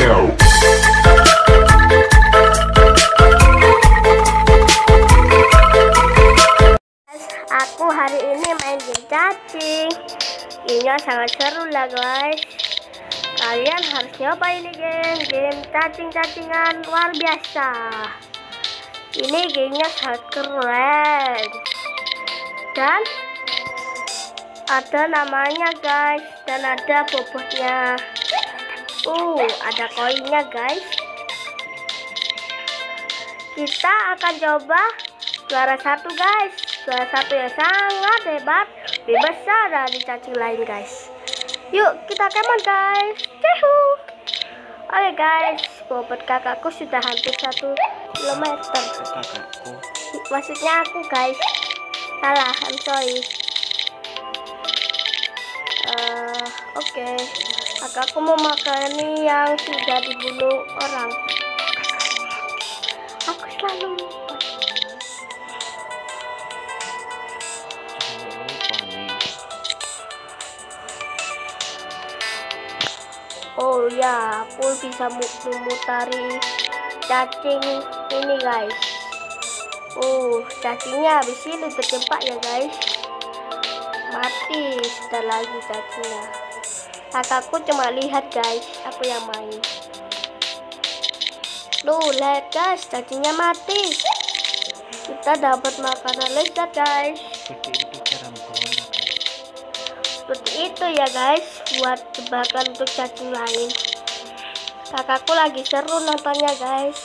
go. Aku hari ini main game cacing. Ini sangat seru lah guys. Kalian harus nyoba ini game cacing-cacingan luar biasa. Ini gamenya sangat keren. Dan ada namanya guys, dan ada bobotnya. Ada koinnya guys. Kita akan coba juara satu guys. Juara satu yang sangat hebat, lebih besar dari cacing lain guys. Yuk kita kemon guys. Cihu. Oke guys, bobot kakakku sudah hampir 1 kilometer. Kakakku. Maksudnya aku guys. Salah, I'm sorry. Oke. Kakakku mau makan yang sudah dibunuh orang. Aku selalu lupa. Oh ya, aku bisa memutari cacing ini guys. Cacingnya habis ini terjebak ya guys. Mati sudah lagi cacingnya. Kakakku cuma lihat guys, aku yang main. Lihat guys, cacingnya mati. Kita dapat makanan lezat guys. Seperti itu ya guys, buat jebakan untuk cacing lain. Kakakku lagi seru nontonnya guys.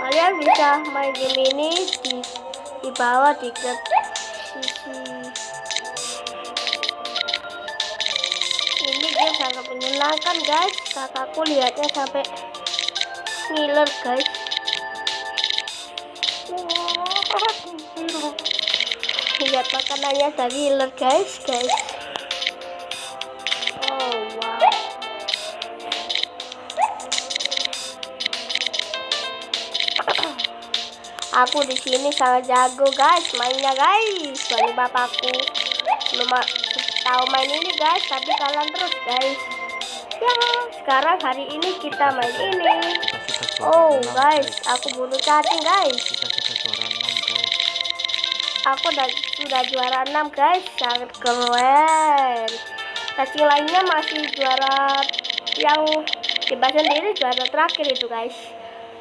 Kalian bisa main game ini di bawah di sisi. Ini game sangat menyenangkan guys. Kakakku lihatnya sampai ngiler guys. Lihat makanannya dari ngiler guys. Oh wow. Aku di sini sangat jago guys mainnya guys. Soalnya bapakku belum tahu main ini guys, tapi kalian terus guys. Ya, sekarang hari ini kita main ini. Guys, aku bunuh cacing guys. Aku sudah juara 6 guys, sangat keren. Cacing lainnya masih juara yang bebas sendiri, juara terakhir itu guys.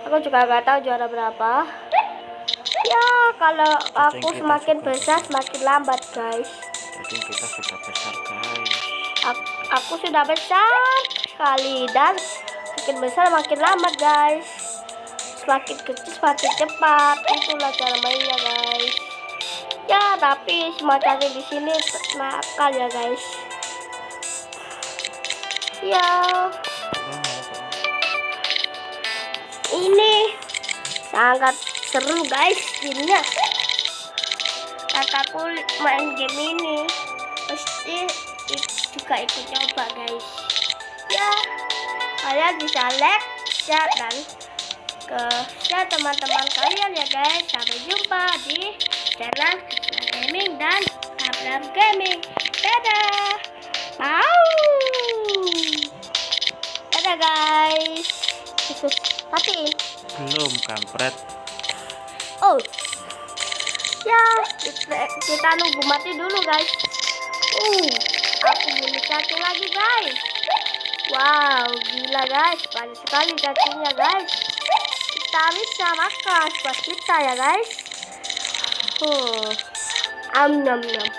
Aku juga nggak tahu juara berapa. Ya, kalau aku semakin besar semakin lambat guys. Jadi kita sudah besar guys. Aku sudah besar sekali, dan makin besar makin lambat guys. Semakin kecil semakin cepat. Itulah cara mainnya guys. Ya, tapi semua cacing di sini nakal ya guys. Ya. Ini sangat seru guys gamenya. Kakakku main game ini pasti juga ikut coba guys. Ya, kalian bisa like, share, dan share teman-teman kalian ya guys. Sampai jumpa di channel Gaming dan Abram Gaming. Dadah. Dadah guys. Matiin. Belum kampret. Ya, kita nunggu mati dulu guys. Aku bunuh cacing lagi guys. Wow, gila guys, banyak sekali cacingnya guys. Kita bisa makan buat kita ya guys. Nom guys.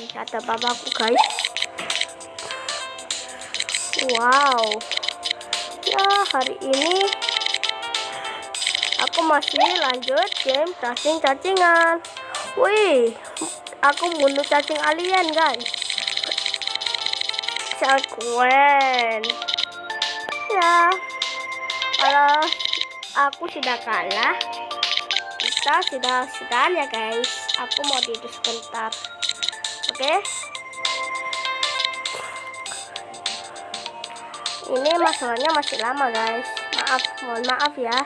Kata papaku guys. Wow. Ya, hari ini aku masih lanjut game cacing-cacingan. Aku bunuh cacing alien guys. Sangat keren. Ya, kalau aku sudah kalah, kita sudah ya guys. Aku mau tidur sebentar. Oke. Ini masalahnya masih lama guys. Mohon maaf ya.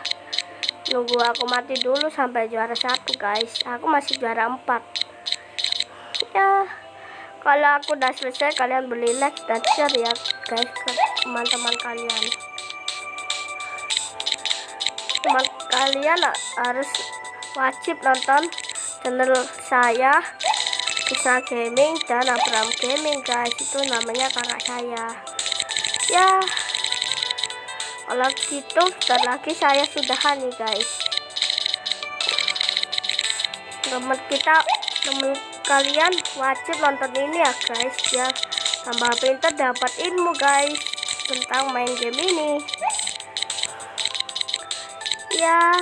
Nunggu aku mati dulu sampai juara 1 guys. Aku masih juara 4. Ya, Kalau aku udah selesai, kalian beli like dan share ya guys ke teman-teman kalian. Teman kalian harus wajib nonton channel saya, Kisah Gaming dan Abraham Gaming guys. Itu namanya kakak saya. Ya, kalau gitu bentar lagi saya sudahan nih guys. Teman kalian wajib nonton ini ya guys, biar tambah pintar, dapat ilmu guys tentang main game ini. Ya,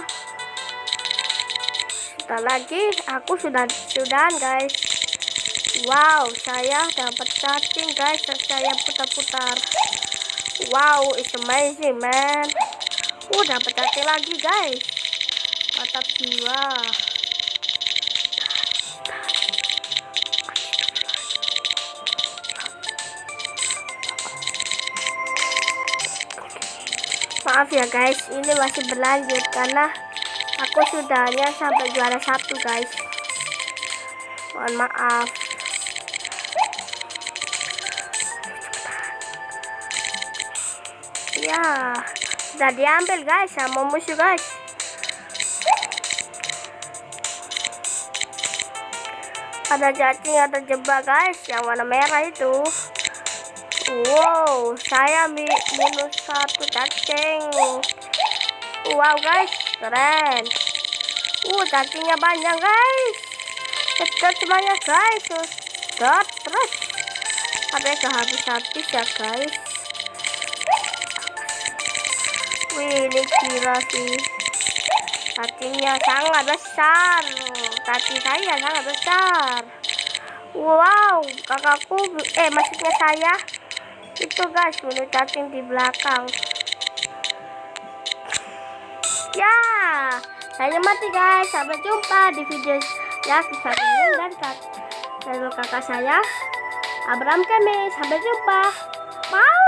sebentar lagi aku sudahan guys. Wow, saya dapat cacing guys, dan saya putar-putar. Wow, it's amazing man. Dapat cacing lagi guys, mantap jiwa. Maaf ya guys, ini masih berlanjut karena aku sudahnya sampai juara 1 guys. Mohon maaf. Ya, sudah diambil guys sama musuh guys. Ada cacing yang terjebak guys, yang warna merah itu. Wow, saya minus 1 cacing. Wow guys, keren. Cacingnya banyak guys. Sedot semuanya guys. Sedot terus sampai habis ya guys. Wih, ini gila sih. Cacingnya sangat besar. Cacing saya sangat besar. Wow, kakakku, maksudnya saya itu guys, bunuh cacing di belakang. Ya, saya mati guys. Sampai jumpa di video ya Kisah Gaming dan kakak saya Abraham Gaming. Sampai jumpa. Bye.